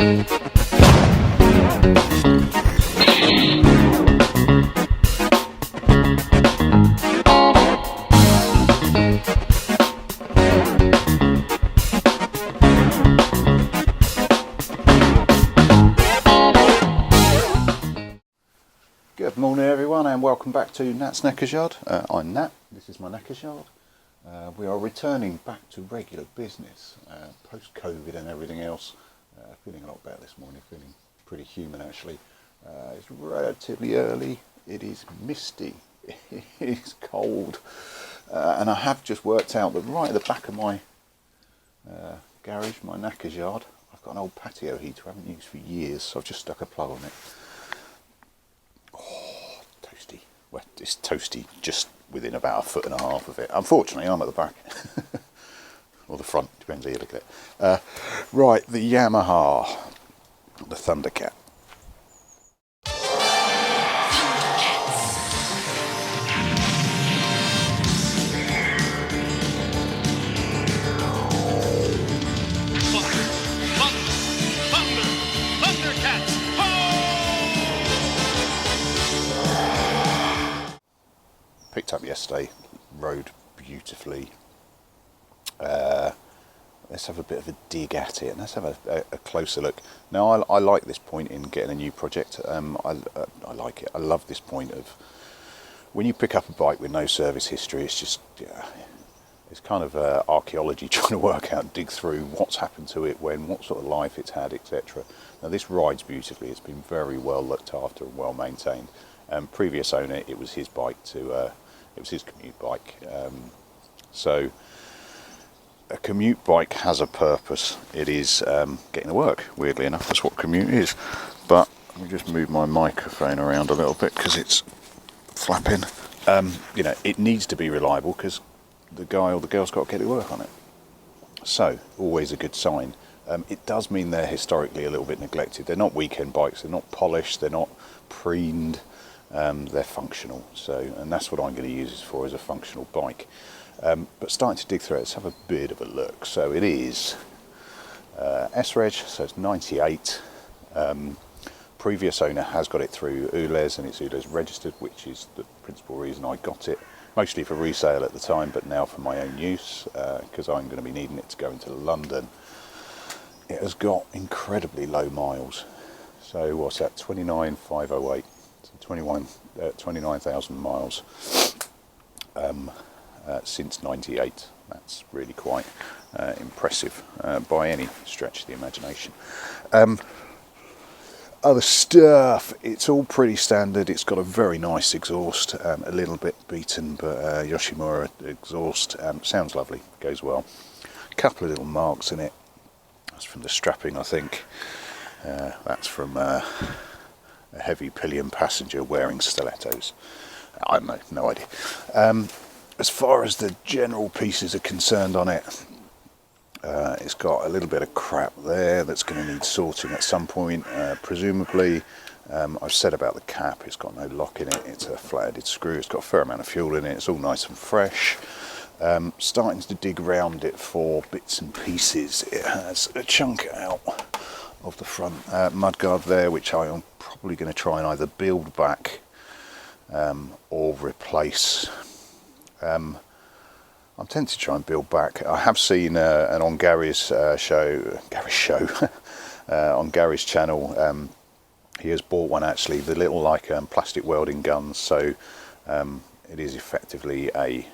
Good morning everyone, and welcome back to Nat's Knackers Yard. I'm Nat, this is my Knackers Yard. We are returning back to regular business post-COVID and everything else. Feeling a lot better this morning, feeling pretty human actually. It's relatively early, it is misty, it is cold, and I have just worked out that right at the back of my garage, my Knackers Yard, I've got an old patio heater I haven't used for years, so I've just stuck a plug on it. Toasty. Well, it's toasty just within about 1.5 feet of it. Unfortunately, I'm at the back. Or the front, depends how you look at it. Right, the Yamaha, the Thundercat. Picked up yesterday, rode beautifully. Let's have a bit of a dig at it and let's have a closer look. Now I like this point in getting a new project. I like it. I love this point of when you pick up a bike with no service history, it's just, yeah, it's kind of archaeology, trying to work out, dig through what's happened to it, when, what sort of life it's had, etc. Now this rides beautifully. It's been very well looked after and well maintained. Previous owner, it was his bike it was his commute bike. So a commute bike has a purpose. It is getting to work, weirdly enough. That's what commute is. But let me just move my microphone around a little bit because it's flapping. You know, it needs to be reliable because the guy or the girl's got to get to work on it. So always a good sign. It does mean they're historically a little bit neglected. They're not weekend bikes. They're not polished. They're not preened. They're functional, and that's what I'm going to use this for, as a functional bike. But starting to dig through it, let's have a bit of a look. So it is S-Reg, so it's 98. Previous owner has got it through ULEZ, and it's ULEZ registered, which is the principal reason I got it. Mostly for resale at the time, but now for my own use, because I'm going to be needing it to go into London. It has got incredibly low miles. So what's that, 29,508. 29,000 miles since '98. That's really quite impressive by any stretch of the imagination. Other stuff, it's all pretty standard. It's got a very nice exhaust, a little bit beaten, but Yoshimura exhaust, sounds lovely, goes well. A couple of little marks in it. That's from the strapping, I think. That's from a heavy pillion passenger wearing stilettos. I don't know, no idea. As far as the general pieces are concerned on it, it's got a little bit of crap there that's going to need sorting at some point, presumably. I've said about the cap, it's got no lock in it, it's a flat-headed screw, it's got a fair amount of fuel in it, it's all nice and fresh. Starting to dig around it for bits and pieces. It has a chunk out of the front mudguard there, which I am probably going to try and either build back or replace. I'm tempted to try and build back. I have seen on Gary's show on Gary's channel, he has bought one actually, the little like plastic welding guns, so it is effectively a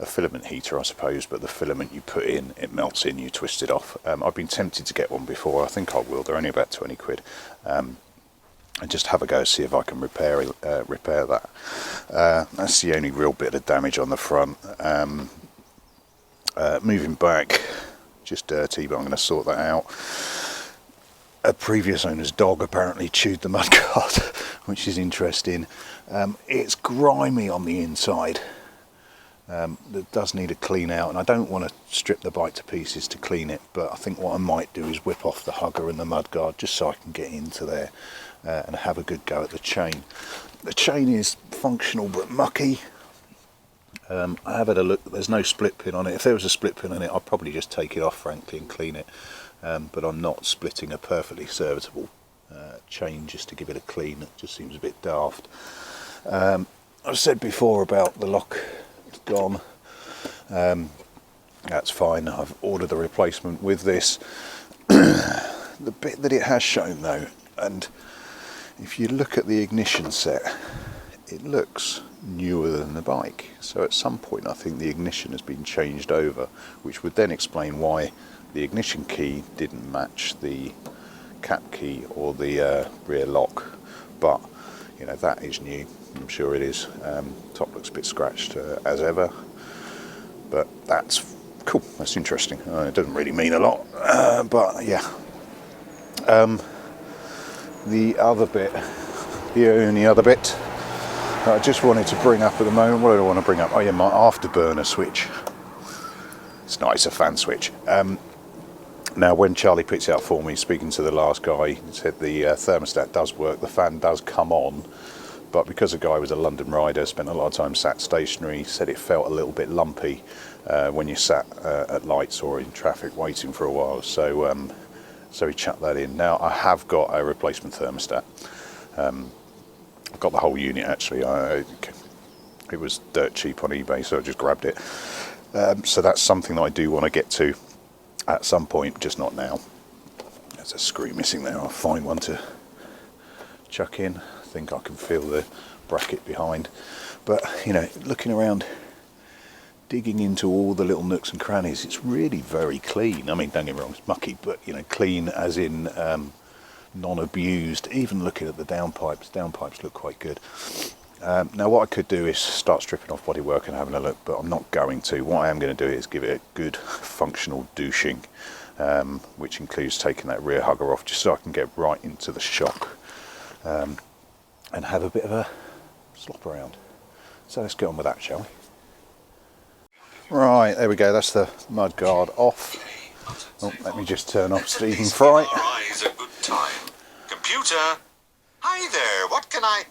filament heater, I suppose, but the filament you put in, it melts in, you twist it off. I've been tempted to get one before. I think I will. They're only about 20 quid. And just have a go, see if I can repair that. That's the only real bit of damage on the front. Moving back, just dirty, but I'm going to sort that out. A previous owner's dog apparently chewed the mudguard, which is interesting. It's grimy on the inside. That does need a clean out, and I don't want to strip the bike to pieces to clean it, but I think what I might do is whip off the hugger and the mudguard just so I can get into there and have a good go at the chain. The chain is functional but mucky. I have had a look, there's no split pin on it. If there was a split pin on it, I'd probably just take it off, frankly, and clean it. But I'm not splitting a perfectly serviceable chain just to give it a clean. It just seems a bit daft. I've said before about the lock, it's gone. That's fine. I've ordered a replacement with this. The bit that it has shown though, and if you look at the ignition set, it looks newer than the bike. So at some point I think the ignition has been changed over, which would then explain why the ignition key didn't match the cap key or the rear lock. But you know, that is new, I'm sure it is. Top looks a bit scratched as ever, but that's cool, that's interesting. It doesn't really mean a lot, but yeah. The other bit, the only other bit I just wanted to bring up at the moment, what do I want to bring up? Oh yeah, my afterburner switch. It's not, it's a fan switch. Now when Charlie picks it up for me, speaking to the last guy, he said the thermostat does work, the fan does come on, but because the guy was a London rider, spent a lot of time sat stationary, said it felt a little bit lumpy when you sat at lights or in traffic waiting for a while, so he chucked that in. Now I have got a replacement thermostat. I've got the whole unit actually. It was dirt cheap on eBay, so I just grabbed it. So that's something that I do want to get to at some point, just not now. There's a screw missing there. I'll find one to chuck in. I think I can feel the bracket behind. But you know, looking around, digging into all the little nooks and crannies, it's really very clean. I mean, don't get me wrong, it's mucky, but you know, clean as in non-abused. Even looking at the downpipes look quite good. Now what I could do is start stripping off bodywork and having a look, but I'm not going to. What I am going to do is give it a good functional douching, which includes taking that rear hugger off just so I can get right into the shock and have a bit of a slop around. So let's get on with that, shall we? Right, there we go, that's the mud guard off. Oh, let me just turn off Stephen Fry. Is a good time. Computer, hi there, what can I...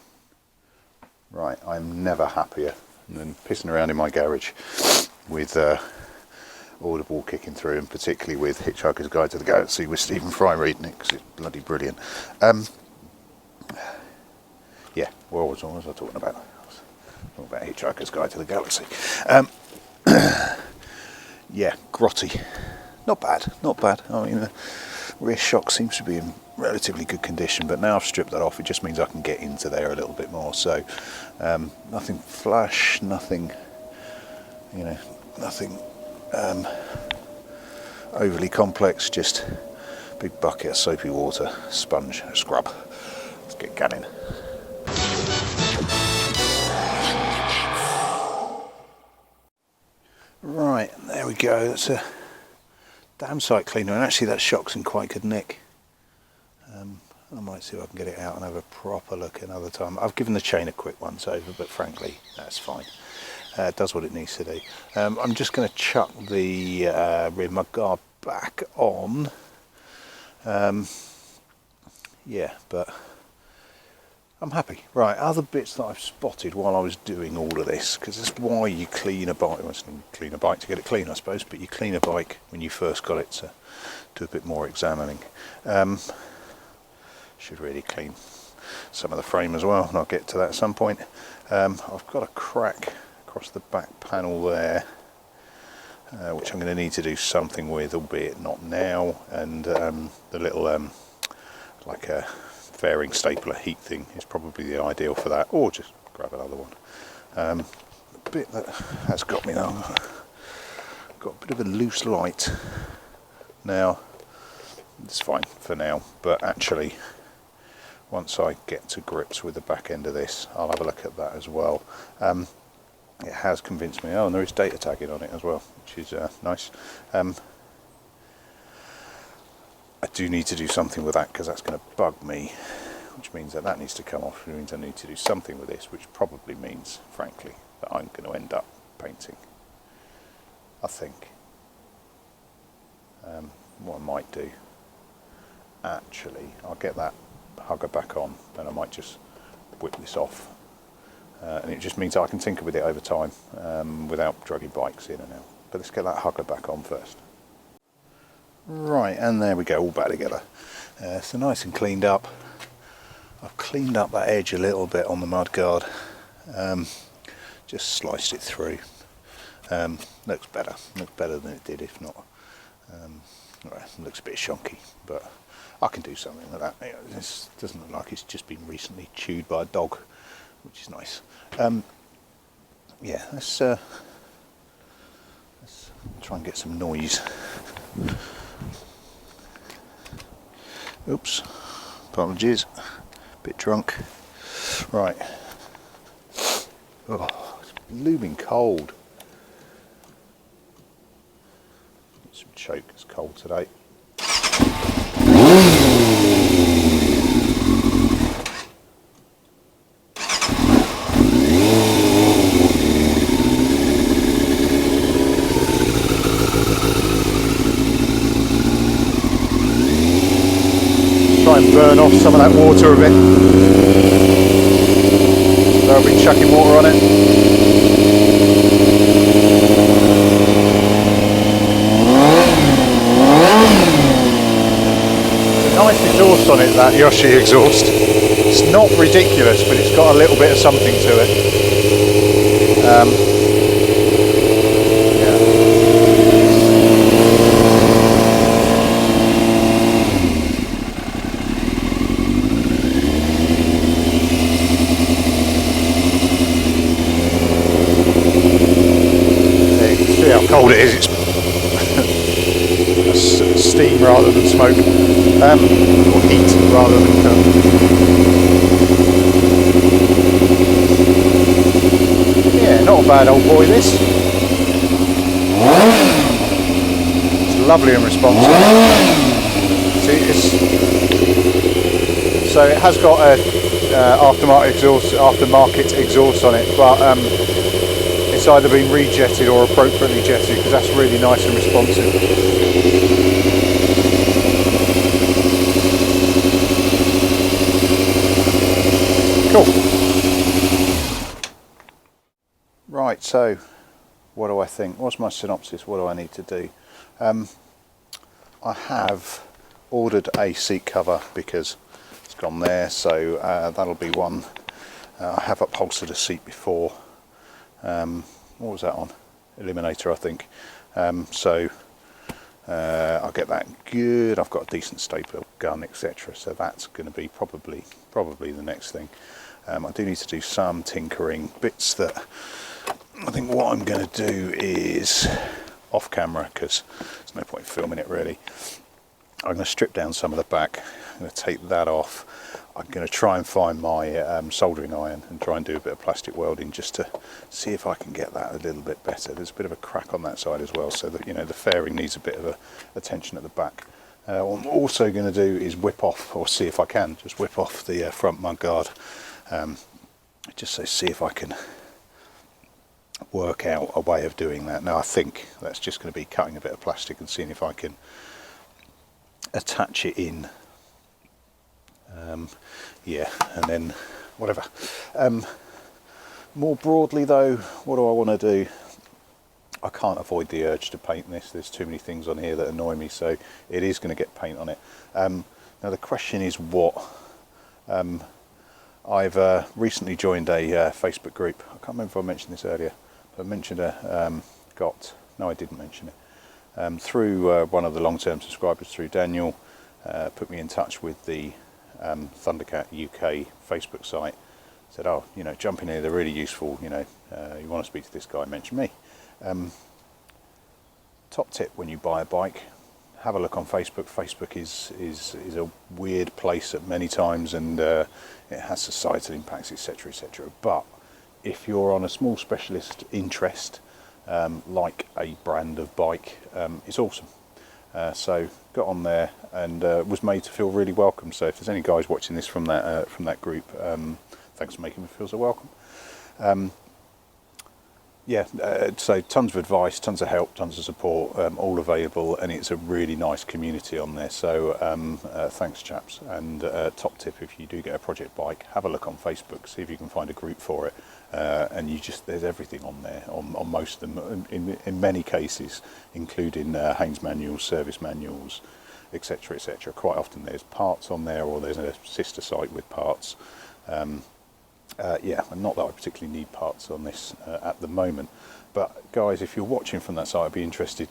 Right, I'm never happier than pissing around in my garage with Audible kicking through, and particularly with Hitchhiker's Guide to the Galaxy with Stephen Fry reading it, because it's bloody brilliant. Yeah, what was I talking about? I was talking about Hitchhiker's Guide to the Galaxy. Yeah, grotty. Not bad, not bad. I mean, the rear shock seems to be in relatively good condition, but now I've stripped that off, it just means I can get into there a little bit more. So nothing flash, nothing, you know, nothing overly complex, just big bucket of soapy water, sponge, scrub. Let's get gunning. Right, there we go. That's a damn sight cleaner, and actually that shock's in quite good nick. I might see if I can get it out and have a proper look another time. I've given the chain a quick once over, but frankly, that's fine. It does what it needs to do. I'm just going to chuck the rear mud guard back on. Yeah, but I'm happy. Right, other bits that I've spotted while I was doing all of this, because that's why you clean a bike. Well, it's not clean a bike to get it clean, I suppose, but you clean a bike when you first got it to do a bit more examining. Should really clean some of the frame as well, and I'll get to that at some point. I've got a crack across the back panel there, which I'm going to need to do something with, albeit not now, and the little like a fairing stapler heat thing is probably the ideal for that, or just grab another one. The bit that has got me now, got a bit of a loose light. Now it's fine for now, but actually once I get to grips with the back end of this, I'll have a look at that as well. It has convinced me. Oh, and there is data tagging on it as well, which is nice. I do need to do something with that, because that's going to bug me, which means that needs to come off, which means I need to do something with this, which probably means, frankly, that I'm going to end up painting, I think. What I might do, actually, I'll get that hugger back on, and I might just whip this off and it just means I can tinker with it over time without dragging bikes in and out. But let's get that hugger back on first. Right, and there we go, all back together. So nice and cleaned up. I've cleaned up that edge a little bit on the mudguard, just sliced it through. Looks better than it did if not. Well, it looks a bit shonky, but I can do something like that. This doesn't look like it's just been recently chewed by a dog, which is nice. Yeah, let's try and get some noise. Oops, apologies, bit drunk. Right, oh, it's looming cold. Get some choke, it's cold today. Try and burn off some of that water a bit. So I've been chucking water on it. Nice exhaust on it, that Yoshi exhaust. It's not ridiculous, but it's got a little bit of something to it. Yeah. See how cold it is. It's steam rather than smoke, or heat rather than cold. Yeah, not a bad old boy this. It's lovely and responsive. See, so it has got a aftermarket exhaust on it, but it's either been rejetted or appropriately jetted, because that's really nice and responsive. Cool. Right, so what do I think? What's my synopsis? What do I need to do? I have ordered a seat cover because it's gone there, so that'll be one. I have upholstered a seat before. What was that on? Eliminator, I think. So I'll get that good. I've got a decent stapler gun, etc. So that's going to be probably the next thing. I do need to do some tinkering bits that I think what I'm going to do is off camera, because there's no point in filming it really. I'm going to strip down some of the back. I'm going to take that off. I'm going to try and find my soldering iron and try and do a bit of plastic welding just to see if I can get that a little bit better. There's a bit of a crack on that side as well, so that, you know, the fairing needs a bit of attention at the back. What I'm also going to do is whip off, or see if I can just whip off the front mudguard, just so see if I can work out a way of doing that. Now I think that's just going to be cutting a bit of plastic and seeing if I can attach it in. Yeah, and then whatever. More broadly though, what do I want to do? I can't avoid the urge to paint this. There's too many things on here that annoy me, so it is going to get paint on it. Now the question is what? I've recently joined a Facebook group. I can't remember if I mentioned this earlier, but I mentioned no, I didn't mention it. Through one of the long-term subscribers, through Daniel, put me in touch with the Thundercat UK Facebook site. Said, oh, you know, jump in here, they're really useful, you know, you want to speak to this guy, mention me. Top tip when you buy a bike, have a look on Facebook. Facebook is a weird place at many times, and it has societal impacts, etc, etc. But if you're on a small specialist interest, like a brand of bike, it's awesome. So got on there and was made to feel really welcome. So if there's any guys watching this from that group, thanks for making me feel so welcome. Yeah, so tons of advice, tons of help, tons of support, all available, and it's a really nice community on there. So thanks chaps, and top tip, if you do get a project bike, have a look on Facebook, see if you can find a group for it. and there's everything on there on most of them, in many cases, including Haynes manuals, service manuals, etc., etc. Quite often there's parts on there, or there's a sister site with parts. Yeah, and not that I particularly need parts on this at the moment, but guys, if you're watching from that site, I'd be interested,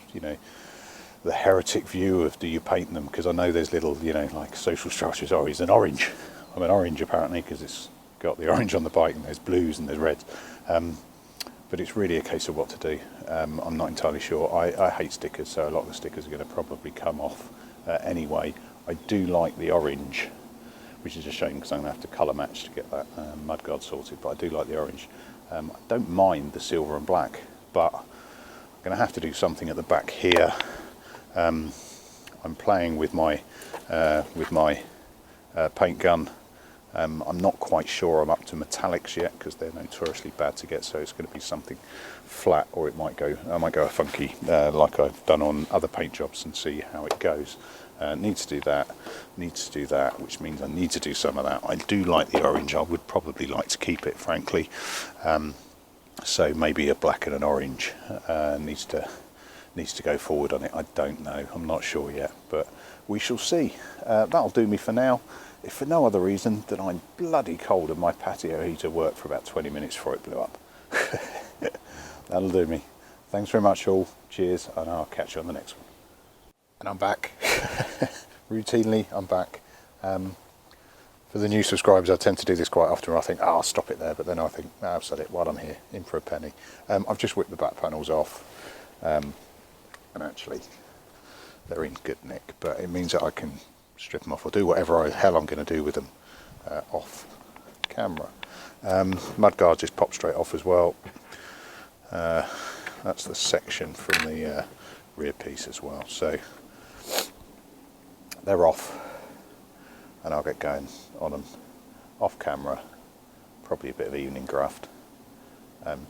the heretic view of do you paint them, because I know there's little, like social structures, he's an orange. I'm an orange apparently, because it's got the orange on the bike, and there's blues and there's reds. But it's really a case of what to do. I'm not entirely sure. I hate stickers, so a lot of the stickers are going to probably come off anyway. I do like the orange, which is a shame because I'm going to have to colour match to get that mudguard sorted, but I do like the orange. I don't mind the silver and black, but I'm going to have to do something at the back here. I'm playing with my paint gun. I'm not quite sure I'm up to metallics yet, because they're notoriously bad to get, so it's going to be something flat, or I might go a funky like I've done on other paint jobs, and see how it goes. Needs to do that, which means I need to do some of that. I do like the orange. I would probably like to keep it, frankly. So maybe a black and an orange needs to go forward on it. I don't know. I'm not sure yet, but we shall see. That'll do me for now. If for no other reason than I'm bloody cold and my patio heater worked for about 20 minutes before it blew up. That'll do me. Thanks very much all. Cheers, and I'll catch you on the next one. And I'm back. Routinely, I'm back. For the new subscribers, I tend to do this quite often. I think, I'll stop it there, but then I think, I've said it while I'm here, in for a penny. I've just whipped the back panels off, and actually they're in good nick, but it means that I can strip them off or do whatever the hell I'm going to do with them off camera. Mudguard just popped straight off as well. That's the section from the rear piece as well, so they're off, and I'll get going on them off camera, probably a bit of evening graft,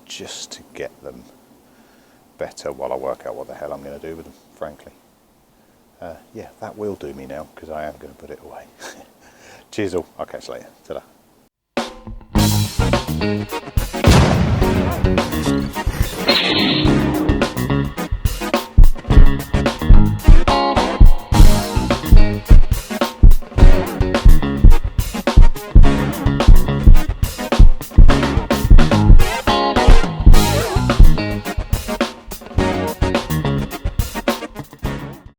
just to get them better while I work out what the hell I'm going to do with them, frankly. Yeah, that will do me now, because I am going to put it away. Cheers all, I'll catch you later. Ta-da.